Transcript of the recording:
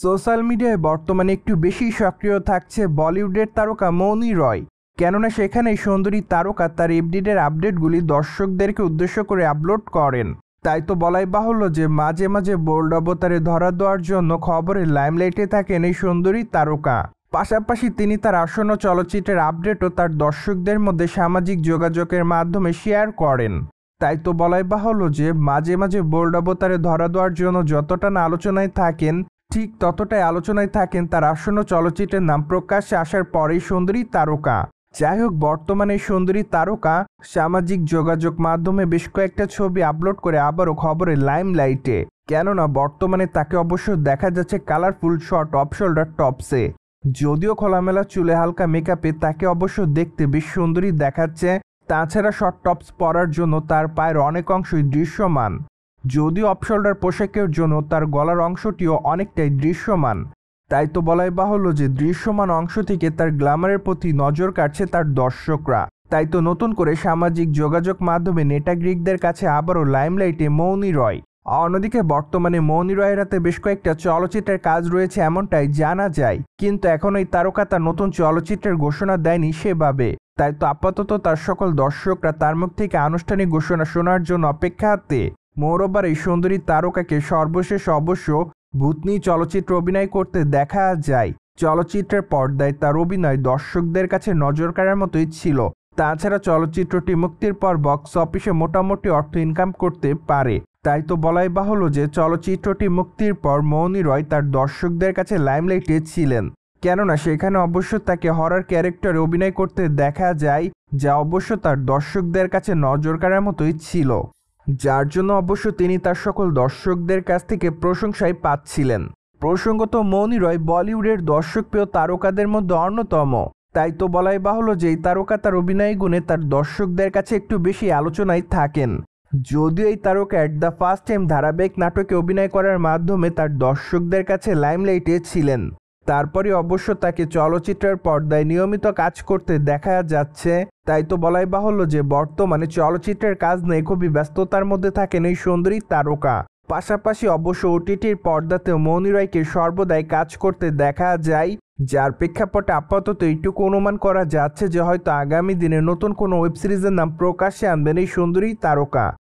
Social মিডিয়ায় বর্তমানে একটু বেশি সক্রিয় থাকছে বলিউডের তারকা মৌনি রয়। কেননা সেখানে সুন্দরী তারকা তার এফডিডের আপডেটগুলি দর্শকদেরকে উদ্দেশ্য করে আপলোড করেন। তাই তো বলাই বাহুল্য যে মাঝে মাঝে বোল্ড অবতারে ধরা দেওয়ার জন্য খবরের লাইমলাইটে থাকেন এই সুন্দরী তারকা। পাশাপাশি তিনি তার আসন্ন চলচ্চিত্রের আপডেটও তার দর্শকদের মধ্যে সামাজিক যোগাযোগের মাধ্যমে শেয়ার করেন। তাই তো বলাই বাহুল্য যে মাঝে মাঝে বোল্ড অবতারে ধরা দেওয়ার জন্য যতটা না আলোচনায় থাকেন, ঠিক ততটাই আলোচনায় থাকেন তার আসন্ন চলচ্চিত্রের নাম প্রকাশ্যে আসার পরেই সুন্দরী তারকা। যাই হোক, বর্তমানে সুন্দরী তারকা সামাজিক যোগাযোগ মাধ্যমে বেশ কয়েকটা ছবি আপলোড করে আবারও খবরের লাইমলাইটে। কেননা বর্তমানে তাকে অবশ্য দেখা যাচ্ছে কালারফুল শর্ট অফ শোল্ডার টপসে। যদিও খোলামেলা চুলে হালকা মেকআপে তাকে অবশ্য দেখতে বেশ সুন্দরী দেখাচ্ছে। তাছাড়া শর্ট টপস পরার জন্য তার পায়ের অনেক অংশই দৃশ্যমান। যদিও অফ শোল্ডার পোশাকের জন্য তার গলার অংশটিও অনেকটাই দৃশ্যমান। তাই তো বলাই বাহুল্য যে দৃশ্যমান অংশ থেকে তার গ্ল্যামারের প্রতি নজর কাটছে তার দর্শকরা। তাই তো নতুন করে সামাজিক যোগাযোগ মাধ্যমে নেটাগ্রিকদের কাছে আবারও লাইমলাইটে মৌনি রয়। অন্যদিকে বর্তমানে মৌনি রয়ের হাতে বেশ কয়েকটা চলচ্চিত্রের কাজ রয়েছে এমনটাই জানা যায়, কিন্তু এখন এই তারকা তার নতুন চলচ্চিত্রের ঘোষণা দেয়নি সেভাবে। তাই তো আপাতত তার সকল দর্শকরা তার মুখ থেকে আনুষ্ঠানিক ঘোষণা শোনার জন্য অপেক্ষাতে। মোরবার এই সুন্দরী তারকাকে সর্বশেষ অবশ্য ভূতনি চলচ্চিত্র অভিনয় করতে দেখা যায়। চলচ্চিত্রের পর্দায় তার অভিনয় দর্শকদের কাছে নজর কাড়ার মতোই ছিল। তাছাড়া চলচ্চিত্রটি মুক্তির পর বক্স অফিসে মোটামুটি অর্থ ইনকাম করতে পারে। তাই তো বলাই বাহুল্য যে চলচ্চিত্রটি মুক্তির পর মৌনি রয় তার দর্শকদের কাছে লাইমলাইটে ছিলেন। কেননা সেখানে অবশ্য তাকে হরর ক্যারেক্টারে অভিনয় করতে দেখা যায়, যা অবশ্য তার দর্শকদের কাছে নজর কাড়ার মতোই ছিল, যার জন্য অবশ্য তিনি তার সকল দর্শকদের কাছ থেকে প্রশংসাই পাচ্ছিলেন। প্রসঙ্গত মৌনি রয় বলিউডের দর্শকপ্রিয় তারকাদের মধ্যে অন্যতম। তাই তো বলাই বাহুল্য যে এই তারকা তার অভিনয় গুণে তার দর্শকদের কাছে একটু বেশি আলোচনায় থাকেন। যদিও এই তারকা অ্যাট দ্য ফার্স্ট টাইম ধারাবাহিক নাটকে অভিনয় করার মাধ্যমে তার দর্শকদের কাছে লাইমলাইটে ছিলেন, তারপরে অবশ্য তাকে চলচ্চিত্রের পর্দায় নিয়মিত কাজ করতে দেখা যাচ্ছে। তাই তো বলাই বাহুল্য যে বর্তমানে চলচ্চিত্রের কাজ নিয়ে খুবই ব্যস্ততার মধ্যে থাকেন এই সুন্দরী তারকা। পাশাপাশি অবশ্য ওটিটির পর্দাতেও মৌনি রয়কে সর্বদাই কাজ করতে দেখা যায়, যার প্রেক্ষাপটে আপাতত এইটুকু অনুমান করা যাচ্ছে যে হয়তো আগামী দিনে নতুন কোনো ওয়েব সিরিজের নাম প্রকাশ্যে আনবেন এই সুন্দরী তারকা।